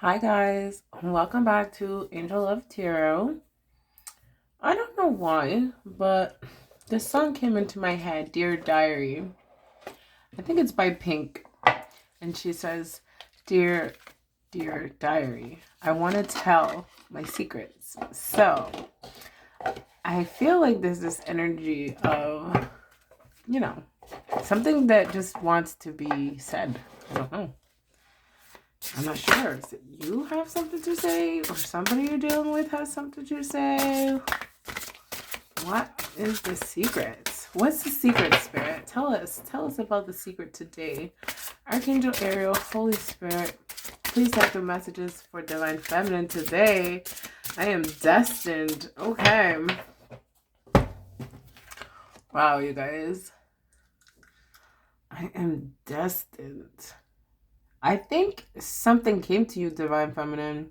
Hi guys, welcome back to Angel of Tarot. I don't know why, but this song came into my head, Dear Diary. I think it's by Pink. And she says, Dear Diary, I want to tell my secrets. So, I feel like there's this energy of, something that just wants to be said. I don't know. I'm not sure. Is it you have something to say or somebody you're dealing with has something to say? What is the secret? What's the secret, Spirit? Tell us. Tell us about the secret today. Archangel Ariel, Holy Spirit, please have the messages for Divine Feminine today. I am destined. Okay. Wow, you guys. I am destined. I think something came to you, Divine Feminine.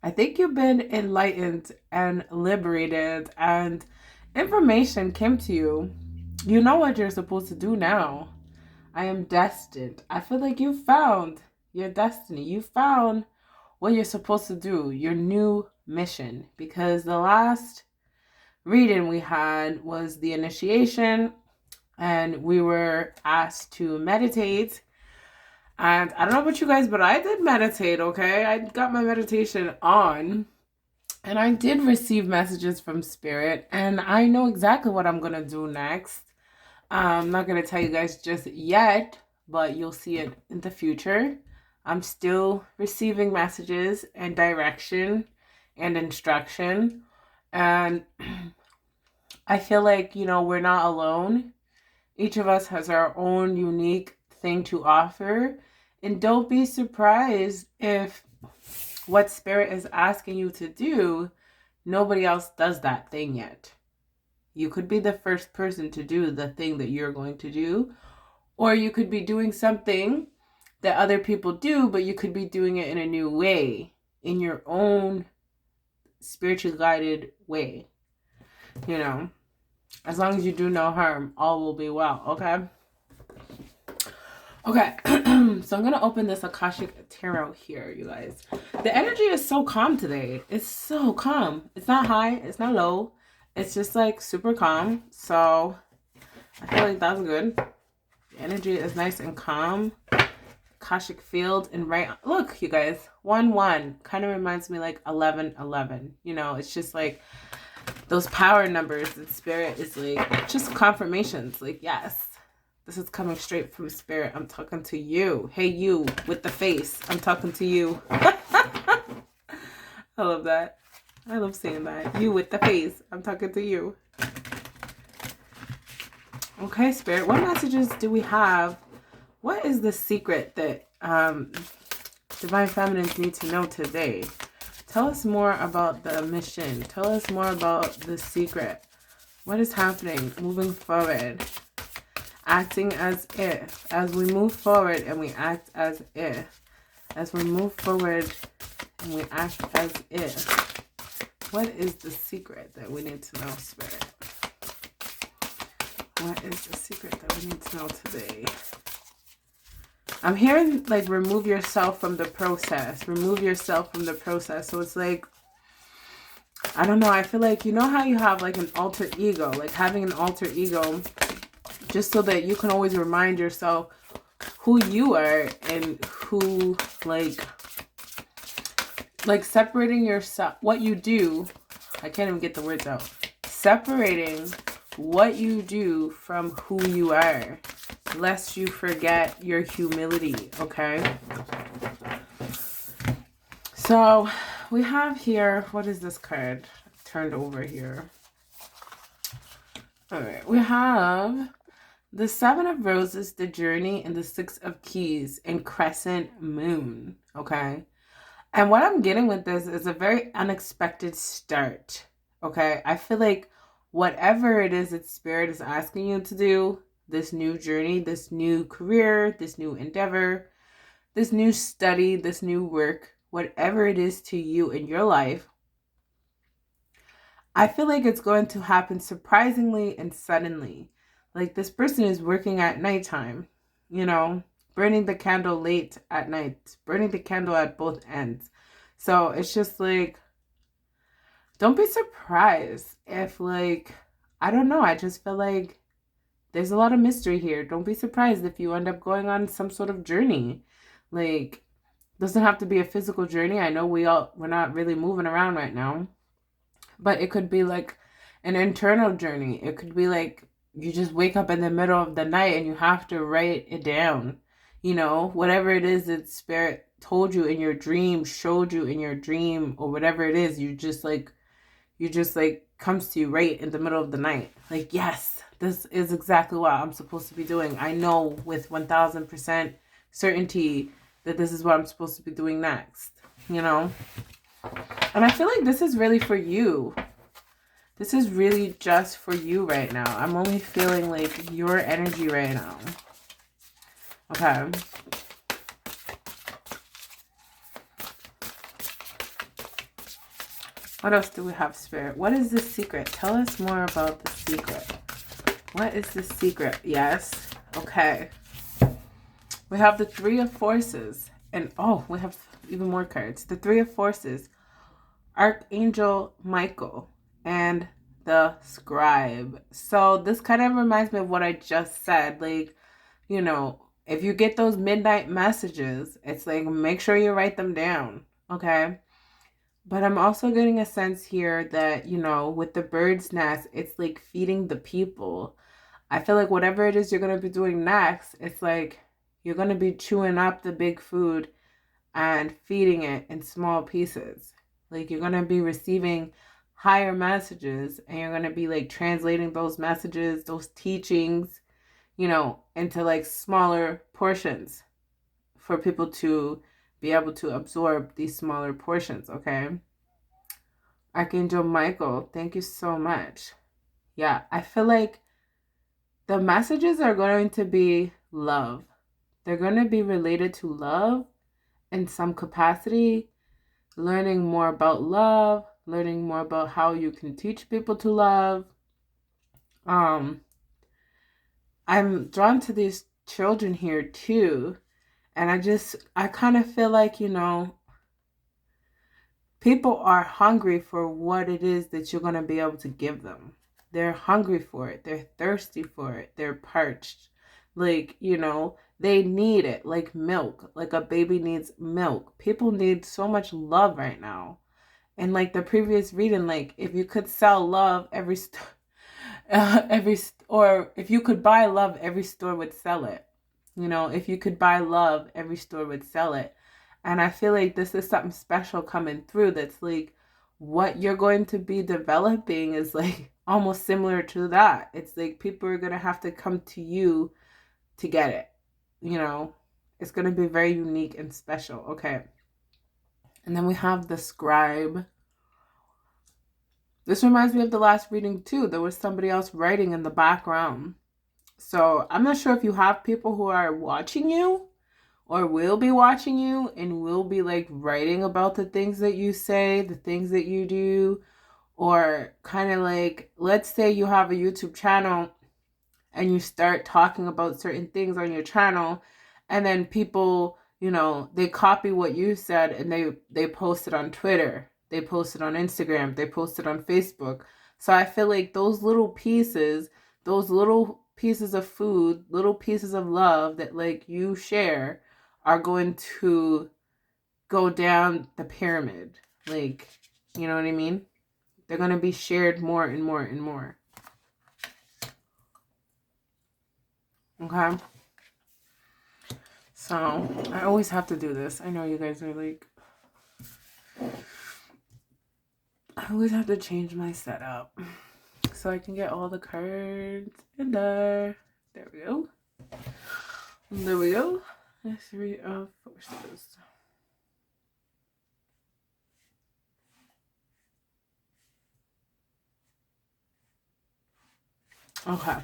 I think you've been enlightened and liberated, and information came to you. You know what you're supposed to do now. I am destined. I feel like you found your destiny. You found what you're supposed to do, your new mission. Because the last reading we had was the initiation, and we were asked to meditate. And I don't know about you guys, but I did meditate, okay? I got my meditation on. And I did receive messages from Spirit. And I know exactly what I'm going to do next. I'm not going to tell you guys just yet, but you'll see it in the future. I'm still receiving messages and direction and instruction. And I feel like, we're not alone. Each of us has our own unique thing to offer. And don't be surprised if what Spirit is asking you to do, nobody else does that thing yet. You could be the first person to do the thing that you're going to do. Or you could be doing something that other people do, but you could be doing it in a new way, in your own spiritually guided way. As long as you do no harm, all will be well, okay? Okay, so I'm going to open this Akashic Tarot here, you guys. The energy is so calm today. It's so calm. It's not high. It's not low. It's just like super calm. So I feel like that's good. The energy is nice and calm. Akashic field and right. Look, you guys. 1-1 kind of reminds me like 11-11. It's just like those power numbers that Spirit is like just confirmations. Like, yes. This is coming straight from Spirit. I'm talking to you. Hey, you with the face. I'm talking to you. I love that. I love saying that. You with the face. I'm talking to you. Okay, Spirit. What messages do we have? What is the secret that Divine Feminines need to know today? Tell us more about the mission. Tell us more about the secret. What is happening moving forward? Acting as if. As we move forward and we act as if. As we move forward and we act as if. What is the secret that we need to know, Spirit? What is the secret that we need to know today? I'm hearing like remove yourself from the process. Remove yourself from the process. So it's like, I don't know. I feel like, how you have like an alter ego. Like having an alter ego just so that you can always remind yourself who you are and who, like separating yourself, what you do. I can't even get the words out. Separating what you do from who you are, lest you forget your humility, okay? So we have here, what is this card? Turned over here. All right, we have the 7 of Roses, the Journey, and the 6 of Keys, and Crescent Moon, okay? And what I'm getting with this is a very unexpected start, okay? I feel like whatever it is that Spirit is asking you to do, this new journey, this new career, this new endeavor, this new study, this new work, whatever it is to you in your life, I feel like it's going to happen surprisingly and suddenly. Like this person is working at nighttime, burning the candle late at night, burning the candle at both ends. So it's just like, don't be surprised if, like, I don't know, I just feel like there's a lot of mystery here. Don't be surprised if you end up going on some sort of journey. Like, doesn't have to be a physical journey. I know we're not really moving around right now, but it could be like an internal journey. It could be like you just wake up in the middle of the night and you have to write it down. You know, whatever it is that spirit told you in your dream, showed you in your dream, or whatever it is, you just like comes to you right in the middle of the night. Like, yes, this is exactly what I'm supposed to be doing. I know with 1000% certainty that this is what I'm supposed to be doing next, you know? And I feel like this is really for you. This is really just for you right now. I'm only feeling like your energy right now. Okay. What else do we have, Spirit? What is the secret? Tell us more about the secret. What is the secret? Yes. Okay. We have the Three of Forces. And, oh, we have even more cards. The Three of Forces. Archangel Michael. And the Scribe. So this kind of reminds me of what I just said. Like, you know, if you get those midnight messages, it's like, make sure you write them down. Okay? But I'm also getting a sense here that, you know, with the bird's nest, it's like feeding the people. I feel like whatever it is you're going to be doing next, it's like you're going to be chewing up the big food and feeding it in small pieces. Like, you're going to be receiving higher messages, and you're going to be like translating those messages, those teachings, you know, into like smaller portions for people to be able to absorb these smaller portions, okay? Archangel Michael, thank you so much. Yeah, I feel like the messages are going to be love. They're going to be related to love in some capacity, learning more about love, learning more about how you can teach people to love. I'm drawn to these children here too. And I kind of feel like, you know, people are hungry for what it is that you're going to be able to give them. They're hungry for it. They're thirsty for it. They're parched. Like, you know, they need it like milk, like a baby needs milk. People need so much love right now. And like the previous reading, like if you could sell love, or if you could buy love, every store would sell it. You know, if you could buy love, every store would sell it. And I feel like this is something special coming through that's like what you're going to be developing is like almost similar to that. It's like people are going to have to come to you to get it. You know, it's going to be very unique and special. Okay. And then we have the Scribe. This reminds me of the last reading too. There was somebody else writing in the background. So I'm not sure if you have people who are watching you or will be watching you and will be like writing about the things that you say, the things that you do, or kind of like, let's say you have a YouTube channel and you start talking about certain things on your channel, and then people, you know, they copy what you said and they post it on Twitter, they post it on Instagram, they post it on Facebook. So I feel like those little pieces of food, little pieces of love that like you share are going to go down the pyramid. Like, you know what I mean? They're going to be shared more and more and more. Okay? So, I always have to do this. I know you guys are like... I always have to change my setup so I can get all the cards in there. There we go. There we go. The Three of Forces. Okay.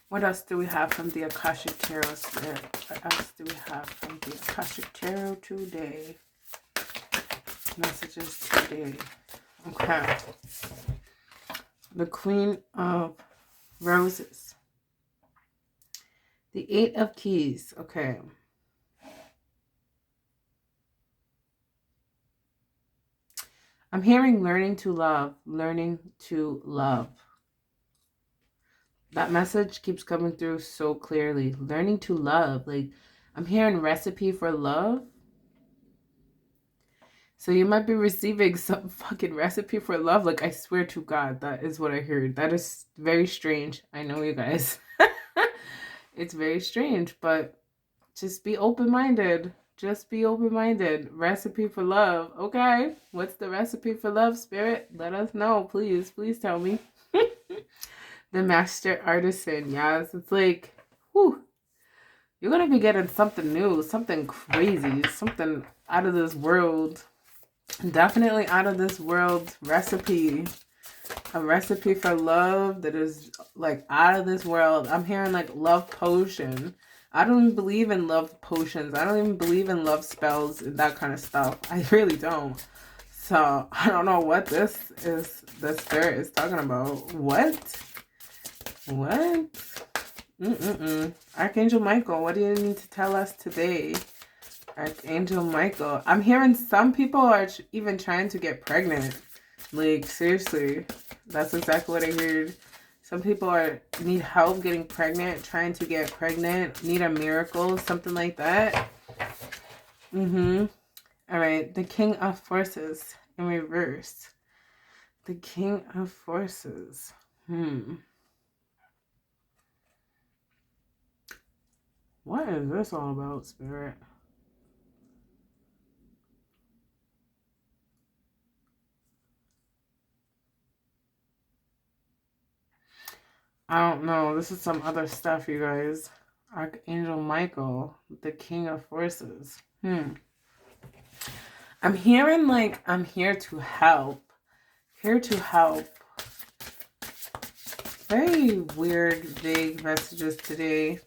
What else do we have from the Akashic Tarot Spirit? What else do we have from the Akashic Tarot today? Messages today. Okay. The Queen of Roses. The Eight of Keys. Okay. I'm hearing learning to love. Learning to love. That message keeps coming through so clearly. Learning to love. Like, I'm hearing recipe for love. So you might be receiving some fucking recipe for love. Like, I swear to God, that is what I heard. That is very strange. I know, you guys. It's very strange, but just be open-minded. Just be open-minded. Recipe for love. Okay. What's the recipe for love, Spirit? Let us know, please. Please tell me. The Master Artisan. Yes, it's like, whew. You're going to be getting something new, something crazy, something out of this world. Definitely out of this world recipe. A recipe for love that is like out of this world. I'm hearing like love potion. I don't even believe in love potions. I don't even believe in love spells and that kind of stuff. I really don't. So I don't know what this is. The Spirit is talking about. What? What? Archangel Michael, what do you need to tell us today? Archangel Michael. I'm hearing some people are even trying to get pregnant. Like, seriously. That's exactly what I heard. Some people need help getting pregnant, trying to get pregnant, need a miracle, something like that. All right. The King of Forces in reverse. The King of Forces. What is this all about, Spirit? I don't know. This is some other stuff, you guys. Archangel Michael, the King of Forces. I'm hearing like I'm here to help. Here to help. Very weird, vague messages today.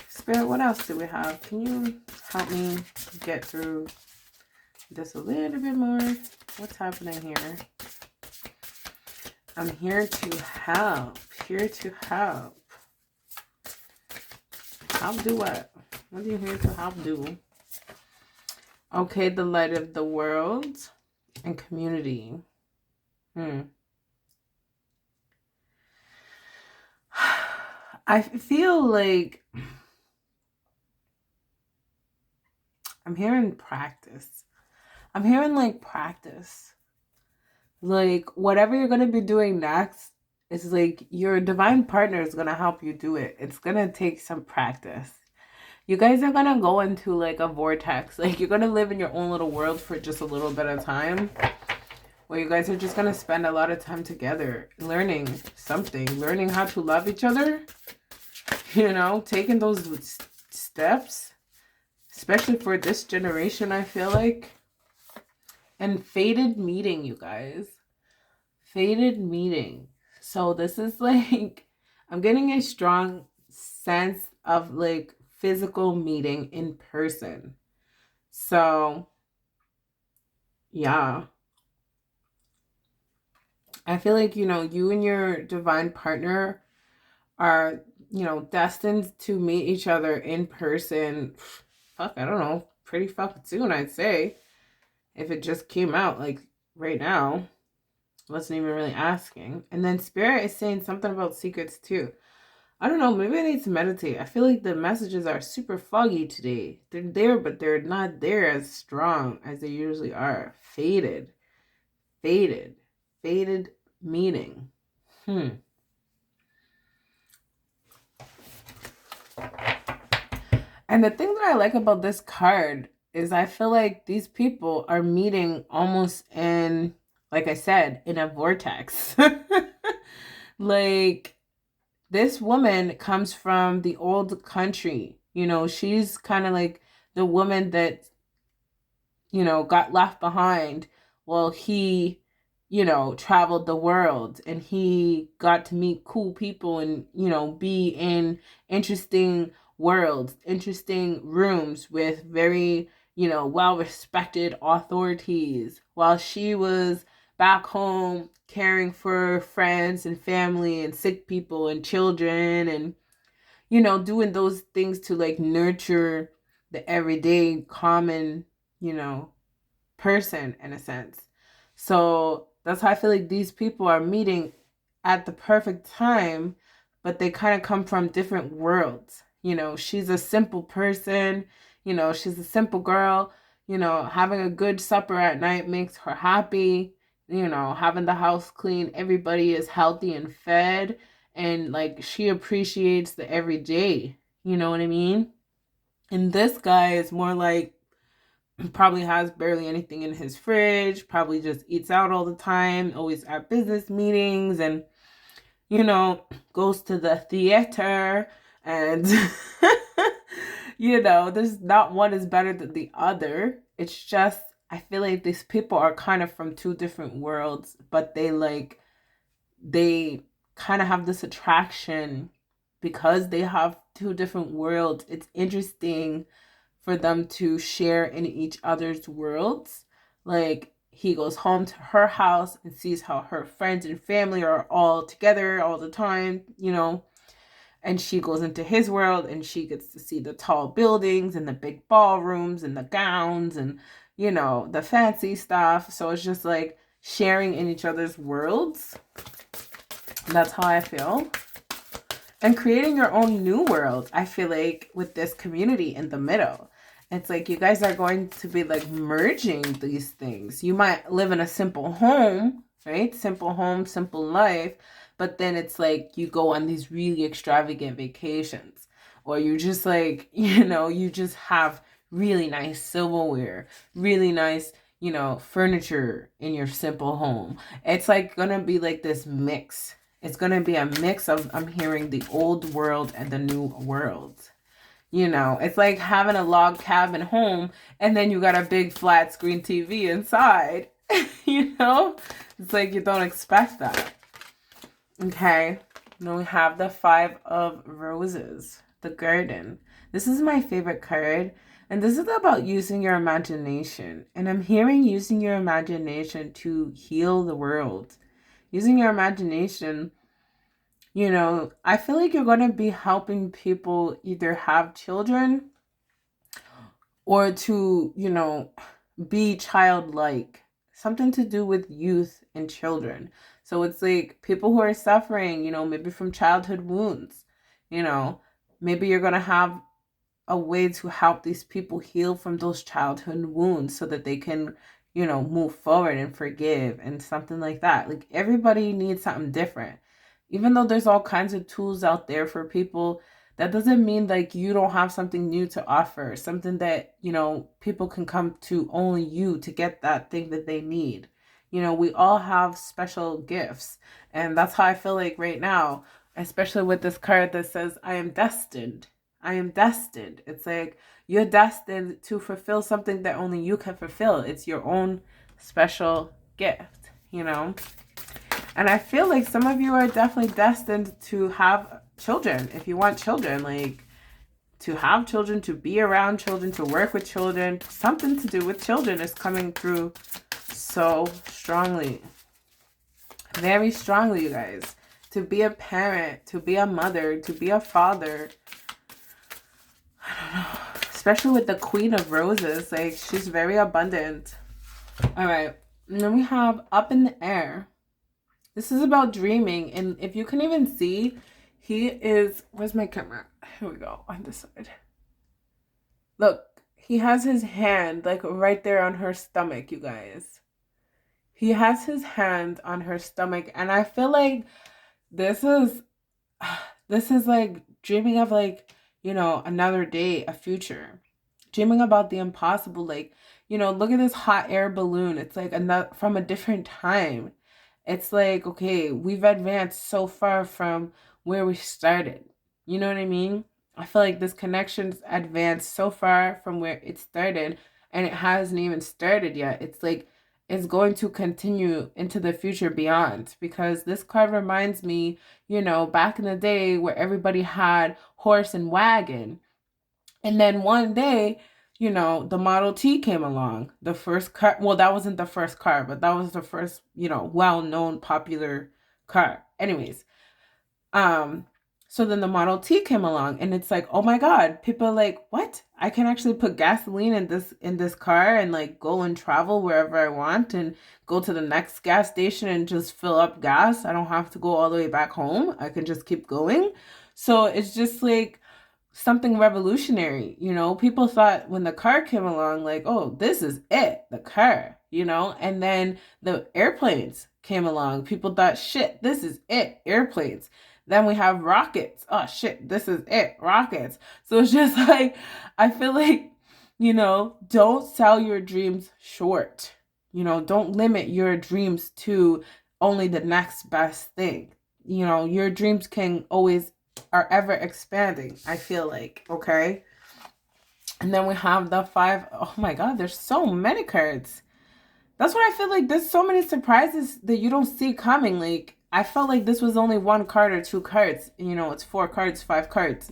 Spirit, what else do we have? Can you help me get through this a little bit more? What's happening here? I'm here to help. Here to help. Help do what? What are you here to help do? Okay, the light of the world and community. I feel like I'm hearing practice. I'm hearing like practice. Like whatever you're going to be doing next, it's like your divine partner is going to help you do it. It's going to take some practice. You guys are going to go into like a vortex. Like you're going to live in your own little world for just a little bit of time. Where you guys are just going to spend a lot of time together. Learning something. Learning how to love each other. You know, taking those steps. Especially for this generation, I feel like. And fated meeting, you guys. Fated meeting. So this is like, I'm getting a strong sense of like physical meeting in person. So, yeah. I feel like, you know, you and your divine partner are, you know, destined to meet each other in person. Fuck, I don't know. Pretty fucking soon, I'd say. If it just came out like right now. Wasn't even really asking. And then Spirit is saying something about secrets too. I don't know. Maybe I need to meditate. I feel like the messages are super foggy today. They're there, but they're not there as strong as they usually are. Faded. Faded. Faded meaning. And the thing that I like about this card is I feel like these people are meeting almost in, like I said, in a vortex. Like, this woman comes from the old country. You know, she's kind of like the woman that, you know, got left behind while he, you know, traveled the world and he got to meet cool people and, you know, be in interesting worlds, interesting rooms with very, you know, well-respected authorities while she was back home caring for friends and family and sick people and children and, you know, doing those things to like nurture the everyday common, you know, person in a sense. So that's how I feel like these people are meeting at the perfect time, but they kind of come from different worlds. You know, she's a simple person, you know, she's a simple girl, you know, having a good supper at night makes her happy, you know, having the house clean, everybody is healthy and fed, and like she appreciates the everyday, you know what I mean? And this guy is more like probably has barely anything in his fridge, probably just eats out all the time, always at business meetings, and, you know, goes to the theater. And, you know, there's not one is better than the other. It's just, I feel like these people are kind of from two different worlds, but they kind of have this attraction because they have two different worlds. It's interesting for them to share in each other's worlds. Like he goes home to her house and sees how her friends and family are all together all the time, you know, and she goes into his world and she gets to see the tall buildings and the big ballrooms and the gowns and, you know, the fancy stuff. So it's just like sharing in each other's worlds. That's how I feel. And creating your own new world, I feel like, with this community in the middle. It's like you guys are going to be like merging these things. You might live in a simple home, right? Simple home, simple life. But then it's like you go on these really extravagant vacations. Or you just like, you know, you just have really nice silverware, really nice, you know, furniture in your simple home. It's like gonna be like this mix. It's going to be a mix of, I'm hearing, the old world and the new world. You know, it's like having a log cabin home and then you got a big flat screen TV inside. You know, it's like you don't expect that. Okay, then we have the Five of Roses, the garden. This is my favorite card. And this is about using your imagination. And I'm hearing using your imagination to heal the world. Using your imagination, you know, I feel like you're going to be helping people either have children or to, you know, be childlike. Something to do with youth and children. So it's like people who are suffering, you know, maybe from childhood wounds, you know, maybe you're going to have a way to help these people heal from those childhood wounds so that they can, you know, move forward and forgive and something like that. Like everybody needs something different. Even though there's all kinds of tools out there for people, that doesn't mean like you don't have something new to offer, something that, you know, people can come to only you to get that thing that they need. You know, we all have special gifts. And that's how I feel like right now, especially with this card that says, I am destined. I am destined. It's like you're destined to fulfill something that only you can fulfill. It's your own special gift, you know? And I feel like some of you are definitely destined to have children. If you want children, like to have children, to be around children, to work with children, something to do with children is coming through so strongly. Very strongly, you guys. To be a parent, to be a mother, to be a father. I don't know. Especially with the Queen of Roses. Like, she's very abundant. All right. And then we have Up in the Air. This is about dreaming. And if you can even see, he is... Where's my camera? Here we go. On this side. Look. He has his hand, like, right there on her stomach, you guys. He has his hand on her stomach. And I feel like this is like dreaming of, like, you know, another day, a future. Dreaming about the impossible. Like, you know, look at this hot air balloon. It's like another, from a different time. It's like, okay, we've advanced so far from where we started. You know what I mean? I feel like this connection's advanced so far from where it started, and it hasn't even started yet. It's like it's going to continue into the future beyond, because this card reminds me, you know, back in the day where everybody had horse and wagon. And then one day, you know, the Model T came along. The first car, well, that wasn't the first car, but that was the first, you know, well-known popular car. Anyways, So then the Model T came along, and it's like, oh my God, people are like, what? I can actually put gasoline in this car and like go and travel wherever I want and go to the next gas station and just fill up gas. I don't have to go all the way back home. I can just keep going. So it's just like something revolutionary, you know. People thought when the car came along, like, oh, this is it, the car, you know. And then the airplanes came along. People thought, shit, this is it, airplanes. Then we have rockets. Oh shit, this is it, rockets. So it's just like, I feel like, you know, don't sell your dreams short. You know, don't limit your dreams to only the next best thing. You know, your dreams can always are ever expanding, I feel like, okay? And then we have the 5. Oh my God, there's so many cards. That's what I feel like. There's so many surprises that you don't see coming. Like, I felt like this was only 1 card or 2 cards. You know, it's 4 cards, 5 cards.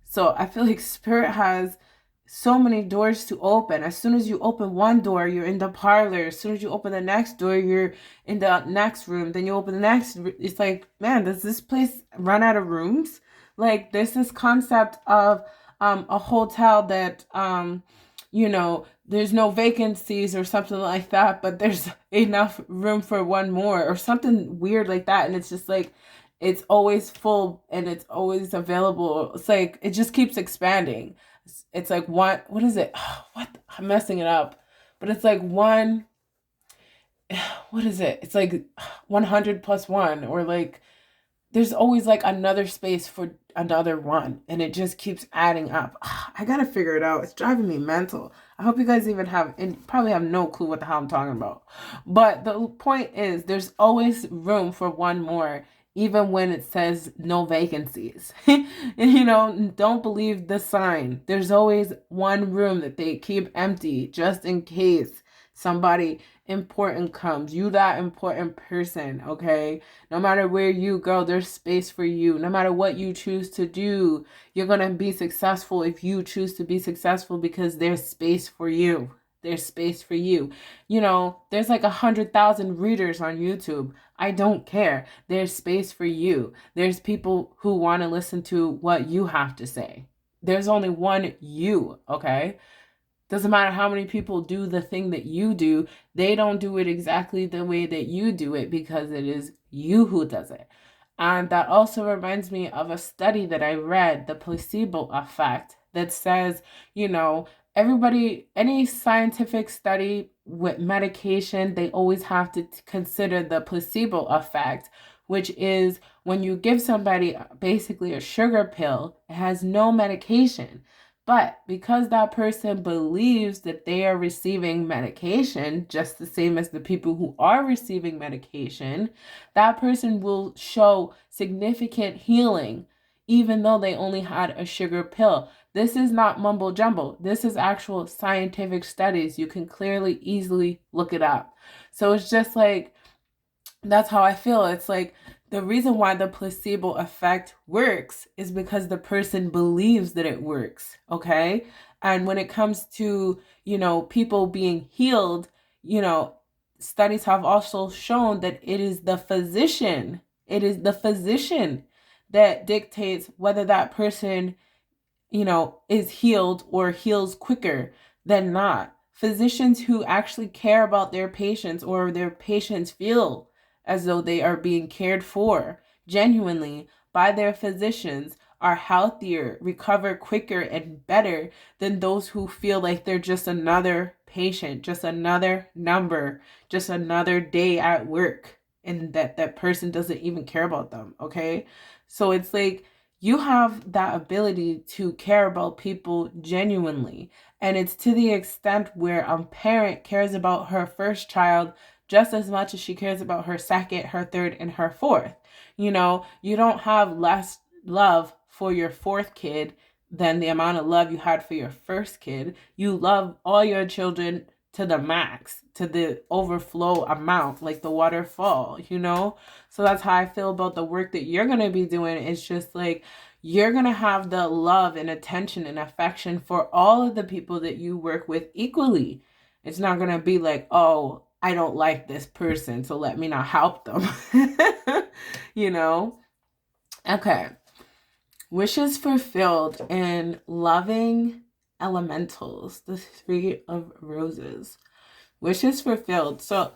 So I feel like Spirit has so many doors to open. As soon as you open one door, you're in the parlor. As soon as you open the next door, you're in the next room. Then you open the next. It's like, man, does this place run out of rooms? Like, there's this concept of a hotel that, you know, there's no vacancies or something like that, but there's enough room for one more or something weird like that. And it's just like, it's always full and it's always available. It's like, it just keeps expanding. It's like what is it? What? I'm messing it up. But it's like one, what is it? It's like 100 plus 1, or like there's always like another space for another one, and it just keeps adding up. I gotta figure it out. It's driving me mental. I hope you guys even have, and probably have no clue what the hell I'm talking about. But the point is, there's always room for one more, even when it says no vacancies. You know, don't believe the sign. There's always one room that they keep empty just in case somebody important comes. You that important person, okay? No matter where you go, there's space for you. No matter what you choose to do, you're going to be successful if you choose to be successful, because there's space for you. There's space for you. You know, there's like 100,000 readers on YouTube. I don't care. There's space for you. There's people who want to listen to what you have to say. There's only one you, okay? Doesn't matter how many people do the thing that you do. They don't do it exactly the way that you do it, because it is you who does it. And that also reminds me of a study that I read, the placebo effect, that says, you know, everybody, any scientific study with medication, they always have to consider the placebo effect, which is when you give somebody basically a sugar pill, it has no medication. But because that person believes that they are receiving medication, just the same as the people who are receiving medication, that person will show significant healing, even though they only had a sugar pill. This is not mumbo jumbo. This is actual scientific studies. You can clearly, easily look it up. So it's just like, that's how I feel. It's like, the reason why the placebo effect works is because the person believes that it works, okay? And when it comes to, you know, people being healed, you know, studies have also shown that it is the physician that dictates whether that person, you know, is healed or heals quicker than not. Physicians who actually care about their patients, or their patients feel as though they are being cared for genuinely by their physicians, are healthier, recover quicker and better than those who feel like they're just another patient, just another number, just another day at work, and that person doesn't even care about them, okay? So it's like, you have that ability to care about people genuinely. And it's to the extent where a parent cares about her first child just as much as she cares about her second, her third, and her fourth. You know, you don't have less love for your fourth kid than the amount of love you had for your first kid. You love all your children to the max, to the overflow amount, like the waterfall, you know? So that's how I feel about the work that you're going to be doing. It's just like, you're going to have the love and attention and affection for all of the people that you work with equally. It's not going to be like, oh, I don't like this person, so let me not help them. You know? Okay. Wishes fulfilled in loving elementals. The Three of Roses. Wishes fulfilled. So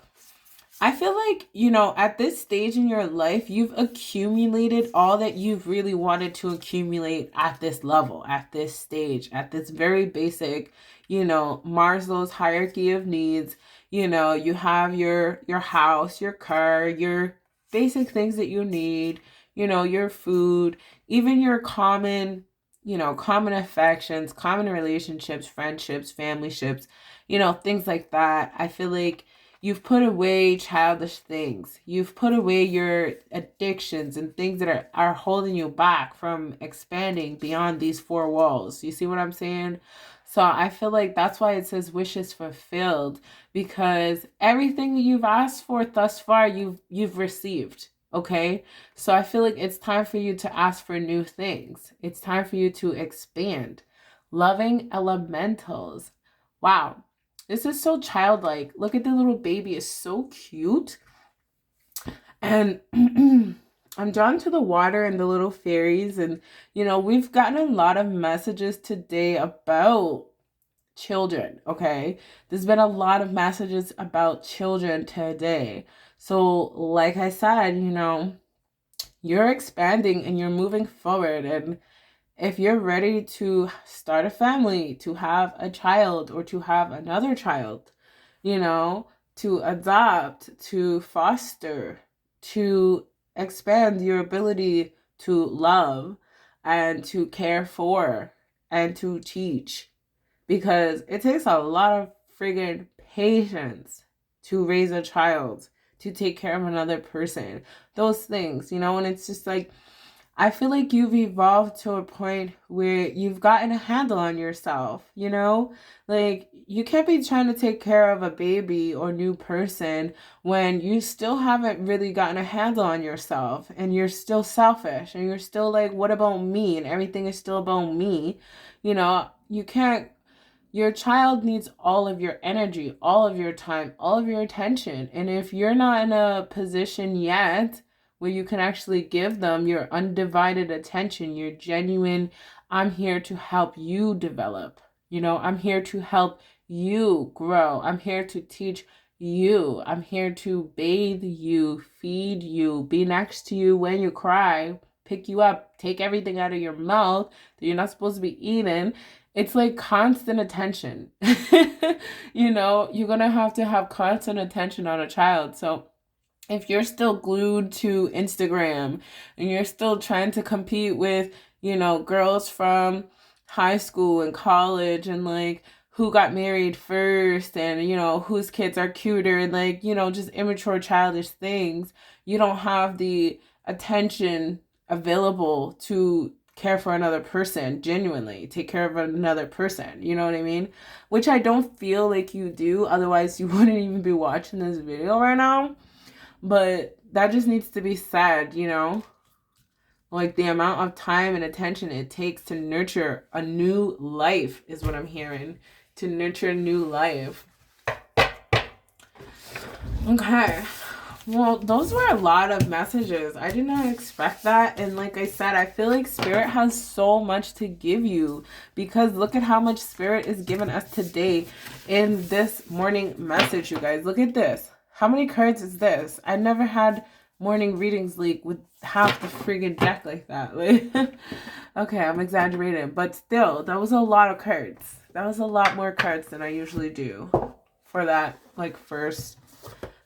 I feel like, you know, at this stage in your life, you've accumulated all that you've really wanted to accumulate at this level, at this stage, at this very basic, you know, Maslow's hierarchy of needs. You know, you have your house, your car, your basic things that you need, you know, your food, even your common, you know, common affections, common relationships, friendships, family ships, you know, things like that. I feel like you've put away childish things. You've put away your addictions and things that are holding you back from expanding beyond these four walls. You see what I'm saying? So I feel like that's why it says wishes fulfilled, because everything you've asked for thus far, you've received. Okay? So I feel like it's time for you to ask for new things. It's time for you to expand. Loving elementals. Wow. This is so childlike. Look at the little baby. It's so cute. And I'm drawn to the water and the little fairies. And, you know, we've gotten a lot of messages today about children, okay? There's been a lot of messages about children today. So, like I said, you know, you're expanding and you're moving forward. And if you're ready to start a family, to have a child or to have another child, you know, to adopt, to foster, to expand your ability to love and to care for and to teach, because it takes a lot of friggin' patience to raise a child, to take care of another person, those things, you know. And it's just like, I feel like you've evolved to a point where you've gotten a handle on yourself, you know? Like, you can't be trying to take care of a baby or new person when you still haven't really gotten a handle on yourself, and you're still selfish, and you're still like, what about me? And everything is still about me. You know, you can't, your child needs all of your energy, all of your time, all of your attention. And if you're not in a position yet where you can actually give them your undivided attention, your genuine, I'm here to help you develop. You know, I'm here to help you grow. I'm here to teach you. I'm here to bathe you, feed you, be next to you when you cry, pick you up, take everything out of your mouth that you're not supposed to be eating. It's like constant attention. You know, you're going to have constant attention on a child. So if you're still glued to Instagram and you're still trying to compete with, you know, girls from high school and college, and like who got married first, and, you know, whose kids are cuter, and like, you know, just immature, childish things, you don't have the attention available to care for another person, genuinely take care of another person, you know what I mean? Which I don't feel like you do, otherwise you wouldn't even be watching this video right now. But that just needs to be said, you know? Like, the amount of time and attention it takes to nurture a new life is what I'm hearing. To nurture a new life. Okay. Well, those were a lot of messages. I did not expect that. And like I said, I feel like Spirit has so much to give you, because look at how much Spirit is giving us today in this morning message, you guys. Look at this. How many cards is this? I never had morning readings leak with half the friggin' deck like that. Like, okay, I'm exaggerating, but still, that was a lot of cards. That was a lot more cards than I usually do for that, like, first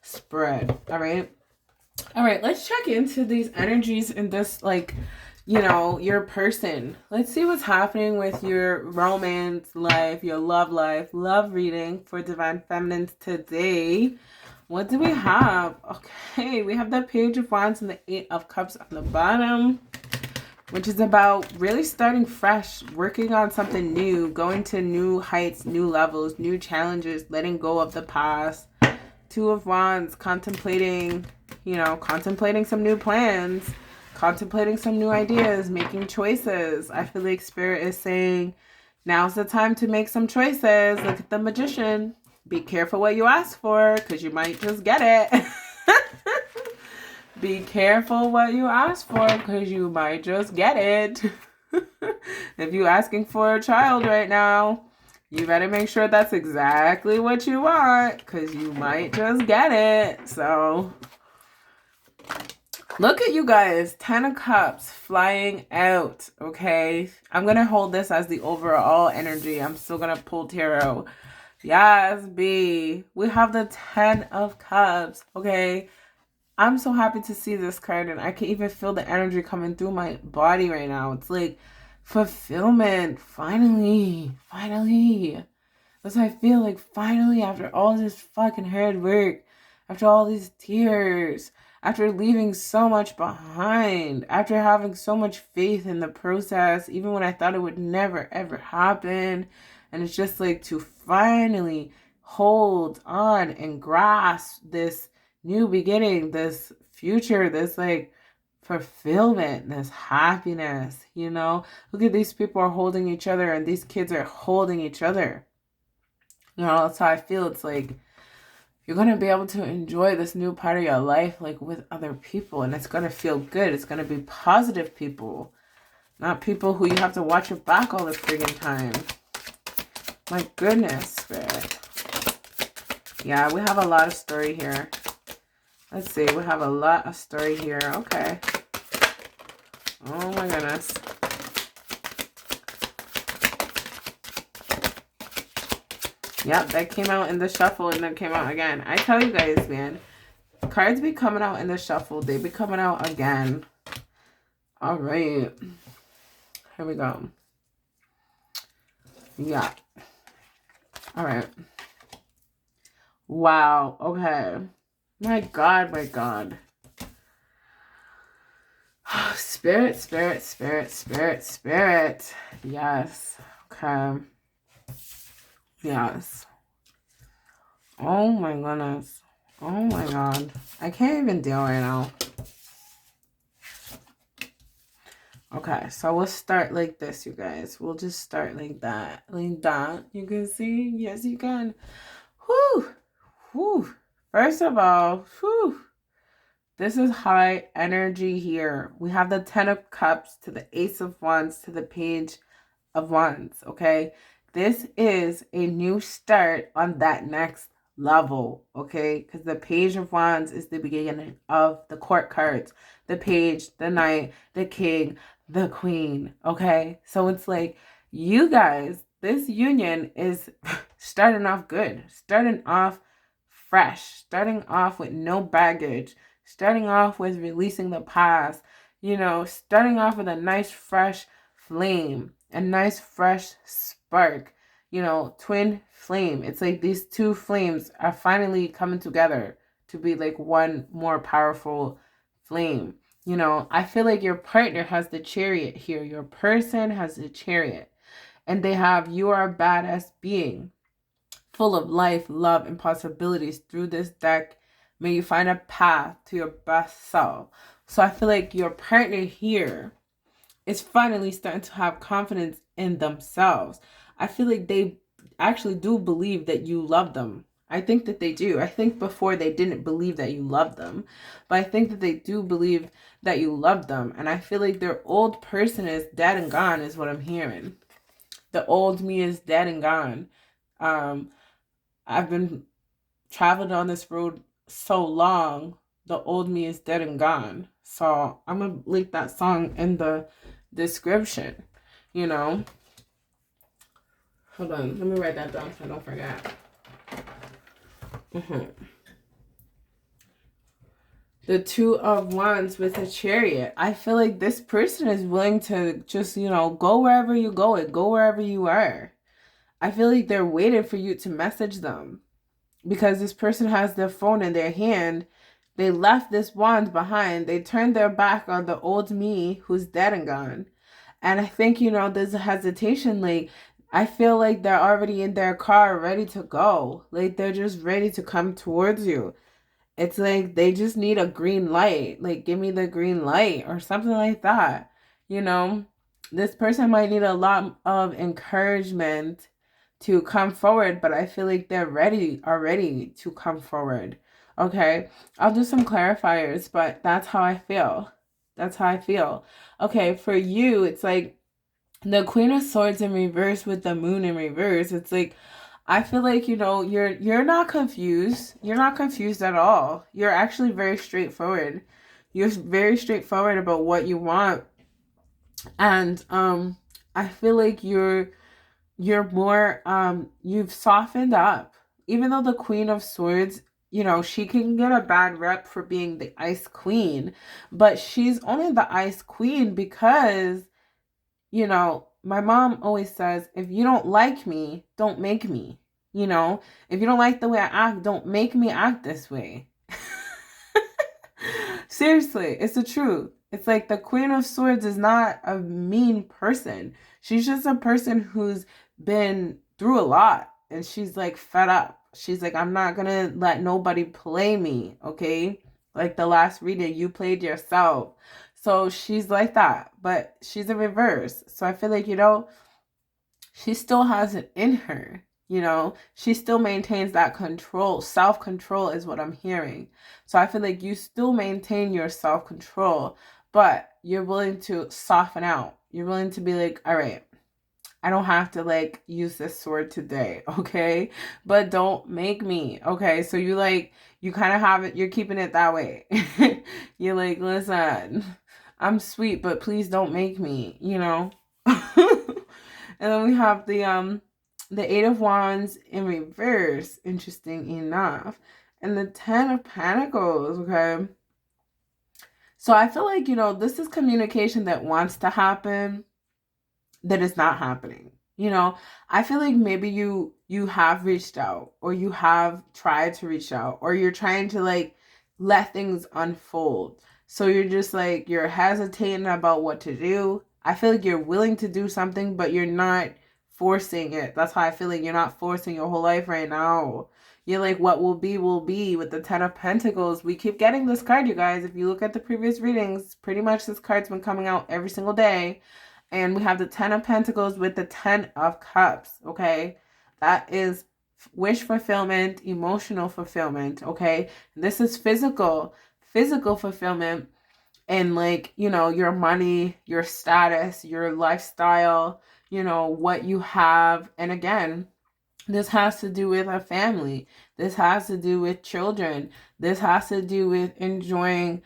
spread. All right, let's check into these energies in this, like, you know, your person. Let's see what's happening with your romance life, your love reading for Divine Feminines today. What do we have? Okay, we have the Page of Wands and the Eight of Cups on the bottom, which is about really starting fresh, working on something new, going to new heights, new levels, new challenges, letting go of the past. Two of Wands, contemplating, you know, contemplating some new plans, contemplating some new ideas, making choices. I feel like Spirit is saying, now's the time to make some choices. Look at the Magician. Be careful what you ask for, because you might just get it. Be careful what you ask for, because you might just get it. If you're asking for a child right now, you better make sure that's exactly what you want, because you might just get it. So look at you guys, 10 of Cups flying out, okay? I'm going to hold this as the overall energy. I'm still going to pull tarot. Yes, B. We have the 10 of Cups, okay? I'm so happy to see this card, and I can even feel the energy coming through my body right now. It's like fulfillment. Finally. That's how I feel, like finally, after all this fucking hard work, after all these tears, after leaving so much behind, after having so much faith in the process, even when I thought it would never ever happen. And it's just like to finally hold on and grasp this new beginning, this future, this like fulfillment, this happiness, you know? Look at these people are holding each other, and these kids are holding each other. You know, that's how I feel. It's like you're going to be able to enjoy this new part of your life, like with other people, and it's going to feel good. It's going to be positive people, not people who you have to watch your back all the friggin' time. My goodness, Spirit. Yeah, we have a lot of story here. Let's see. We have a lot of story here. Okay. Oh my goodness. Yep, that came out in the shuffle and then came out again. I tell you guys, man, cards be coming out in the shuffle. They be coming out again. All right. Here we go. Yeah. All right. Wow. Okay. My God, my God. Spirit, spirit, spirit, spirit, spirit. Yes. Okay. Yes. Oh my goodness. Oh my God. I can't even deal right now. Okay, so we'll start like this, you guys. We'll just start like that. Like that. You can see? Yes, you can. Whew. Whew. First of all, whew. This is high energy here. We have the 10 of Cups to the Ace of Wands to the Page of Wands, okay? This is a new start on that next level, okay? Because the Page of Wands is the beginning of the court cards. The Page, the Knight, the King, the Queen, okay? So it's like, you guys, this union is starting off good. Starting off fresh. Starting off with no baggage. Starting off with releasing the past. You know, starting off with a nice, fresh flame. A nice fresh spark, you know, twin flame. It's like these two flames are finally coming together to be like one more powerful flame. You know, I feel like your partner has the Chariot here. Your person has the Chariot. And they have, you are a badass being, full of life, love, and possibilities. Through this deck, may you find a path to your best self. So I feel like your partner here is finally starting to have confidence in themselves. I feel like they actually do believe that you love them. I think that they do. I think before they didn't believe that you loved them, but I think that they do believe that you love them. And I feel like their old person is dead and gone is what I'm hearing. The old me is dead and gone. I've been traveling on this road so long, the old me is dead and gone. So I'm going to link that song in the description, you know. Hold on, let me write that down so I don't forget. The Two of Wands with a Chariot. I feel like this person is willing to just, you know, go wherever you go and go wherever you are. I feel like they're waiting for you to message them, because this person has their phone in their hand. They left this wand behind. They turned their back on the old me who's dead and gone. And I think, you know, there's a hesitation. Like, I feel like they're already in their car ready to go. Like, they're just ready to come towards you. It's like they just need a green light. Like, give me the green light or something like that. You know, this person might need a lot of encouragement to come forward, but I feel like they're ready already to come forward. Okay, I'll do some clarifiers, but that's how I feel. That's how I feel. Okay, for you, it's like The Queen of Swords in reverse with the Moon in reverse. It's like, I feel like, you know, you're not confused. You're not confused at all. You're actually very straightforward. You're very straightforward about what you want. And I feel like you're more you've softened up. Even though the Queen of Swords, you know, she can get a bad rep for being the Ice Queen, but she's only the Ice Queen because, you know, my mom always says, if you don't like me, don't make me. You know, if you don't like the way I act, don't make me act this way. Seriously, it's the truth. It's like the Queen of Swords is not a mean person. She's just a person who's been through a lot and she's like fed up. She's like, I'm not gonna let nobody play me, okay? Like the last reading, you played yourself. So she's like that, but she's a reverse. So I feel like, you know, she still has it in her. You know, she still maintains that control. Self-control is what I'm hearing. So I feel like you still maintain your self-control, but you're willing to soften out. You're willing to be like, all right, I don't have to like use this sword today, okay? But don't make me, okay? So you like, you kind of have it, you're keeping it that way. You're like, listen, I'm sweet, but please don't make me, you know? And then we have the Eight of Wands in reverse, interesting enough. And the Ten of Pentacles, okay? So I feel like, you know, this is communication that wants to happen that is not happening. You know, I feel like maybe you have reached out or you have tried to reach out or you're trying to like let things unfold. So you're just like you're hesitating about what to do. I feel like you're willing to do something but you're not forcing it. That's how I feel like you're not forcing your whole life right now. You're like what will be with the Ten of Pentacles. We keep getting this card, you guys. If you look at the previous readings, pretty much this card's been coming out every single day. And we have the Ten of Pentacles with the Ten of Cups, okay? That is wish fulfillment, emotional fulfillment, okay? This is physical fulfillment and like, you know, your money, your status, your lifestyle, you know, what you have. And again, this has to do with a family. This has to do with children. This has to do with enjoying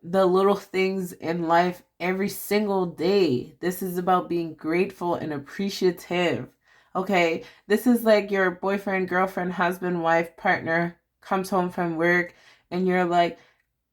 the little things in life every single day. This is about being grateful and appreciative. Okay, this is like your boyfriend, girlfriend, husband, wife, partner comes home from work and you're like,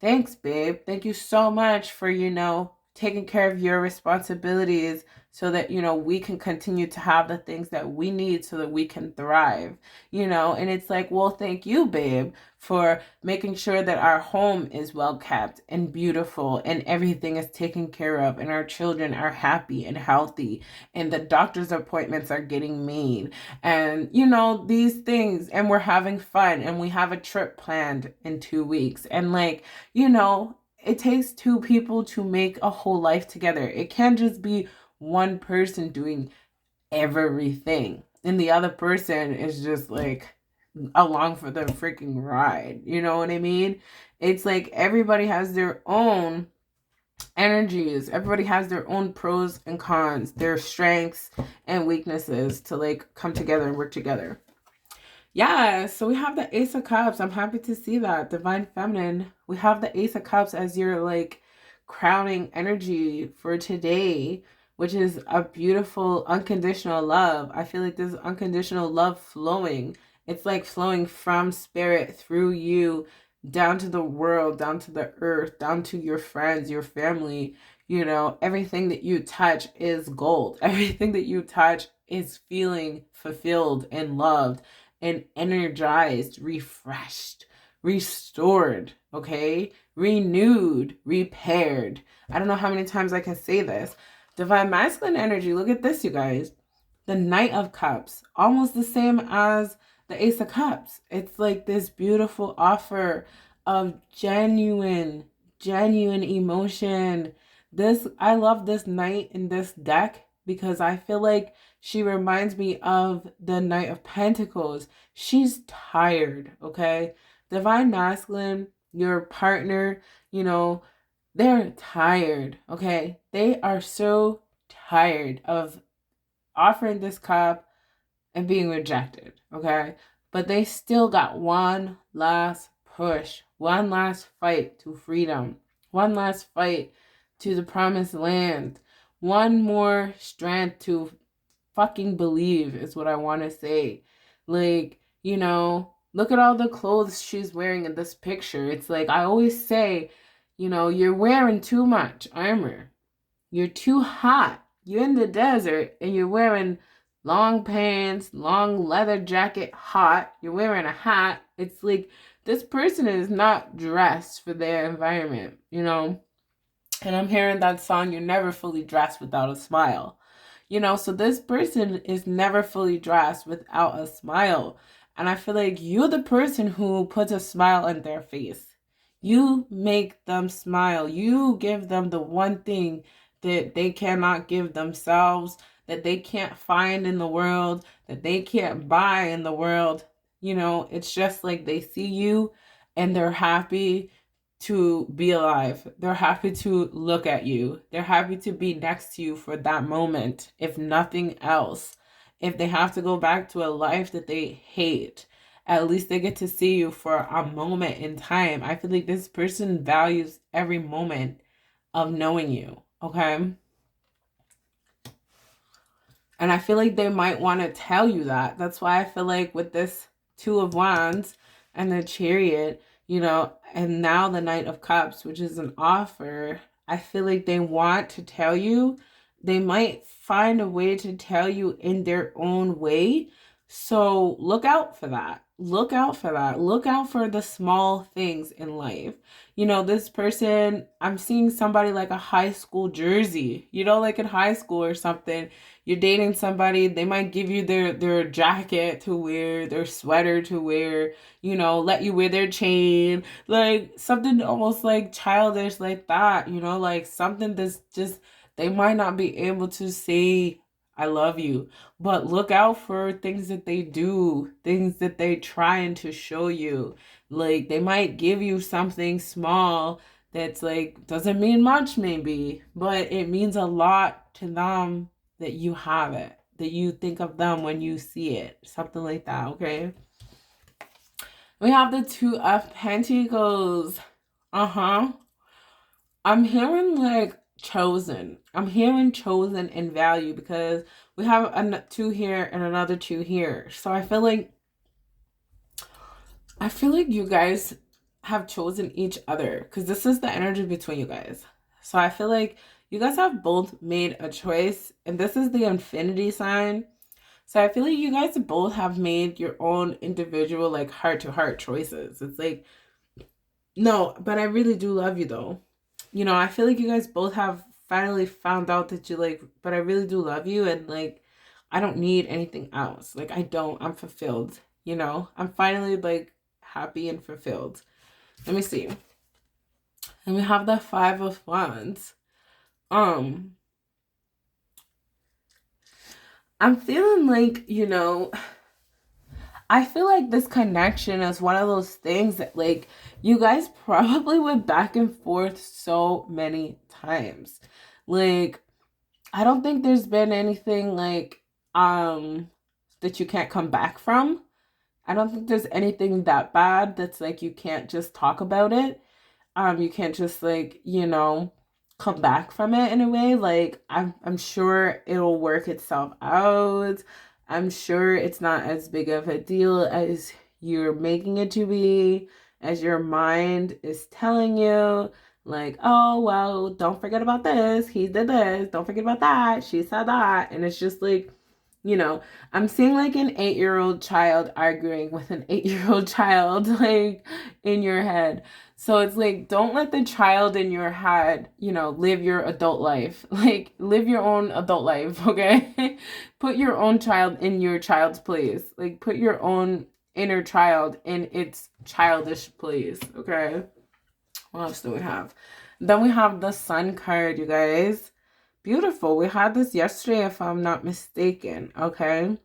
thanks, babe. Thank you so much for, you know, taking care of your responsibilities so that, you know, we can continue to have the things that we need so that we can thrive, you know? And it's like, well, thank you, babe, for making sure that our home is well kept and beautiful and everything is taken care of and our children are happy and healthy and the doctor's appointments are getting made and, you know, these things, and we're having fun and we have a trip planned in 2 weeks. And like, you know, it takes two people to make a whole life together. It can't just be one person doing everything and the other person is just like along for the freaking ride. You know what I mean? It's like everybody has their own energies. Everybody has their own pros and cons, their strengths and weaknesses to like come together and work together. Yeah, so we have the Ace of Cups. I'm happy to see that. Divine Feminine. We have the Ace of Cups as your like crowning energy for today, which is a beautiful unconditional love. I feel like there's unconditional love flowing. It's like flowing from spirit through you down to the world, down to the earth, down to your friends, your family. You know, everything that you touch is gold. Everything that you touch is feeling fulfilled and loved and energized, refreshed, restored, okay? Renewed, repaired. I don't know how many times I can say this. Divine masculine energy, look at this, you guys. The Knight of Cups, almost the same as the Ace of Cups. It's like this beautiful offer of genuine emotion. I love this Knight in this deck because I feel like she reminds me of the Knight of Pentacles. She's tired, okay? Divine masculine, your partner, you know, they're tired, okay? They are so tired of offering this cup and being rejected, okay? But they still got one last push, one last fight to freedom, one last fight to the promised land, one more strength to fucking believe is what I want to say. Like, you know, look at all the clothes she's wearing in this picture. It's like I always say, you know, you're wearing too much armor. You're too hot. You're in the desert and you're wearing long pants, long leather jacket, hot. You're wearing a hat. It's like this person is not dressed for their environment, you know? And I'm hearing that song, You're Never Fully Dressed Without a Smile. You know, so this person is never fully dressed without a smile. And I feel like you're the person who puts a smile on their face. You make them smile. You give them the one thing that they cannot give themselves, that they can't find in the world, that they can't buy in the world. You know, it's just like they see you and they're happy to be alive. They're happy to look at you. They're happy to be next to you for that moment, if nothing else. If they have to go back to a life that they hate, at least they get to see you for a moment in time. I feel like this person values every moment of knowing you, okay? And I feel like they might want to tell you that. That's why I feel like with this Two of Wands and the Chariot, you know, and now the Knight of Cups, which is an offer, I feel like they want to tell you. They might find a way to tell you in their own way. So look out for that. Look out for that. Look out for the small things in life. You know, this person, I'm seeing somebody like a high school jersey, you know, like in high school or something. You're dating somebody, they might give you their jacket to wear, their sweater to wear, you know, let you wear their chain, like something almost like childish like that, you know, like something that's just, they might not be able to say, I love you, but look out for things that they do, things that they trying to show you. Like they might give you something small that's like, doesn't mean much maybe, but it means a lot to them that you have it, that you think of them when you see it, something like that, okay? We have the Two of Pentacles. I'm hearing like chosen. I'm hearing chosen in value because we have a 2 here and another 2 here. So I feel like you guys have chosen each other because this is the energy between you guys. So I feel like you guys have both made a choice, and this is the infinity sign. So I feel like you guys both have made your own individual, like, heart-to-heart choices. It's like, no, but I really do love you, though. You know, I feel like you guys both have finally found out that you, like, but I really do love you, and, like, I don't need anything else. Like, I don't. I'm fulfilled, you know? I'm finally, like, happy and fulfilled. Let me see. And we have the 5 of Wands. I'm feeling like, you know, I feel like this connection is one of those things that, like, you guys probably went back and forth so many times. Like, I don't think there's been anything, like, that you can't come back from. I don't think there's anything that bad that's, like, you can't just talk about it. You can't just, like, you know, come back from it in a way. Like, I'm sure it'll work itself out. I'm sure it's not as big of a deal as you're making it to be, as your mind is telling you. Like, oh, well, don't forget about this. He did this. Don't forget about that. She said that. And it's just like, you know, I'm seeing like an 8-year-old child arguing with an 8-year-old child, like, in your head. So it's like, don't let the child in your head, you know, live your adult life. Like, live your own adult life, okay? Put your own child in your child's place. Like, put your own inner child in its childish place, okay? What else do we have? Then we have the Sun card, you guys. Beautiful. We had this yesterday, if I'm not mistaken, okay?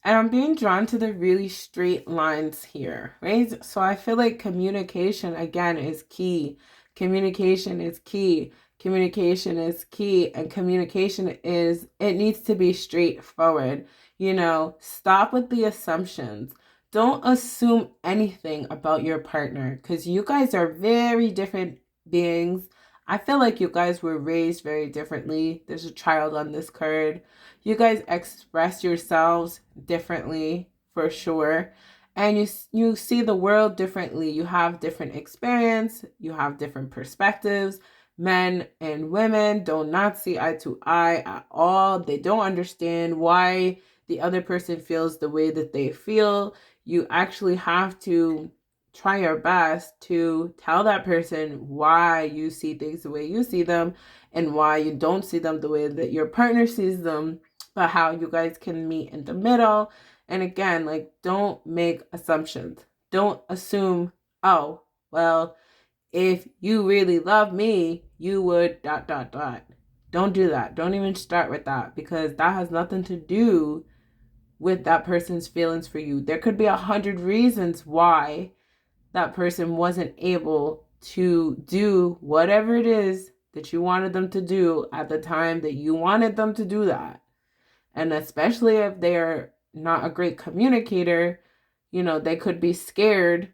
And I'm being drawn to the really straight lines here, right? So I feel like communication, again, is key. Communication is key. Communication is key, and communication is, it needs to be straightforward. You know, stop with the assumptions. Don't assume anything about your partner, because you guys are very different beings. I feel like you guys were raised very differently. There's a child on this card. You guys express yourselves differently, for sure. And you see the world differently. You have different experience. You have different perspectives. Men and women do not see eye to eye at all. They don't understand why the other person feels the way that they feel. You actually have to try your best to tell that person why you see things the way you see them and why you don't see them the way that your partner sees them, but how you guys can meet in the middle. And again, like, don't make assumptions. Don't assume, oh, well, if you really love me, you would ... Don't do that. Don't even start with that, because that has nothing to do with that person's feelings for you. There could be 100 reasons why that person wasn't able to do whatever it is that you wanted them to do at the time that you wanted them to do that. And especially if they're not a great communicator, you know, they could be scared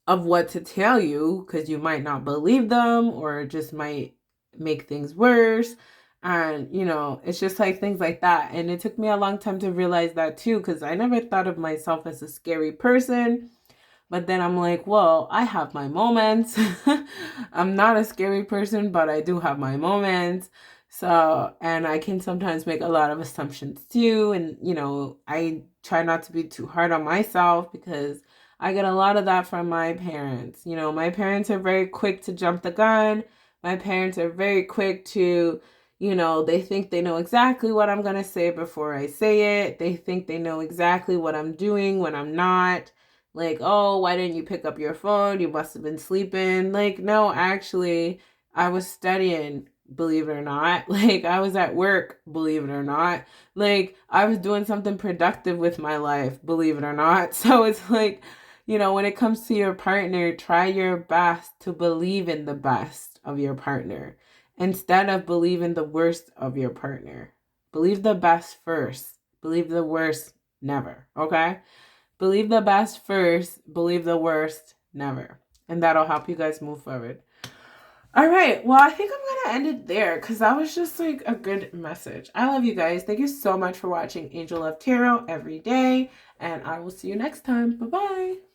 of what to tell you because you might not believe them, or it just might make things worse. And, you know, it's just like things like that. And it took me a long time to realize that too, because I never thought of myself as a scary person. But then I'm like, well, I have my moments. I'm not a scary person, but I do have my moments. So, and I can sometimes make a lot of assumptions too. And, you know, I try not to be too hard on myself, because I get a lot of that from my parents. You know, my parents are very quick to jump the gun. My parents are very quick to, you know, they think they know exactly what I'm going to say before I say it. They think they know exactly what I'm doing when I'm not. Like, oh, why didn't you pick up your phone? You must have been sleeping. Like, no, actually, I was studying, believe it or not. Like, I was at work, believe it or not. Like, I was doing something productive with my life, believe it or not. So it's like, you know, when it comes to your partner, try your best to believe in the best of your partner instead of believing the worst of your partner. Believe the best first. Believe the worst never, okay? Believe the best first, believe the worst never. And that'll help you guys move forward. All right. Well, I think I'm going to end it there, because that was just like a good message. I love you guys. Thank you so much for watching Angel Love Tarot every day. And I will see you next time. Bye-bye.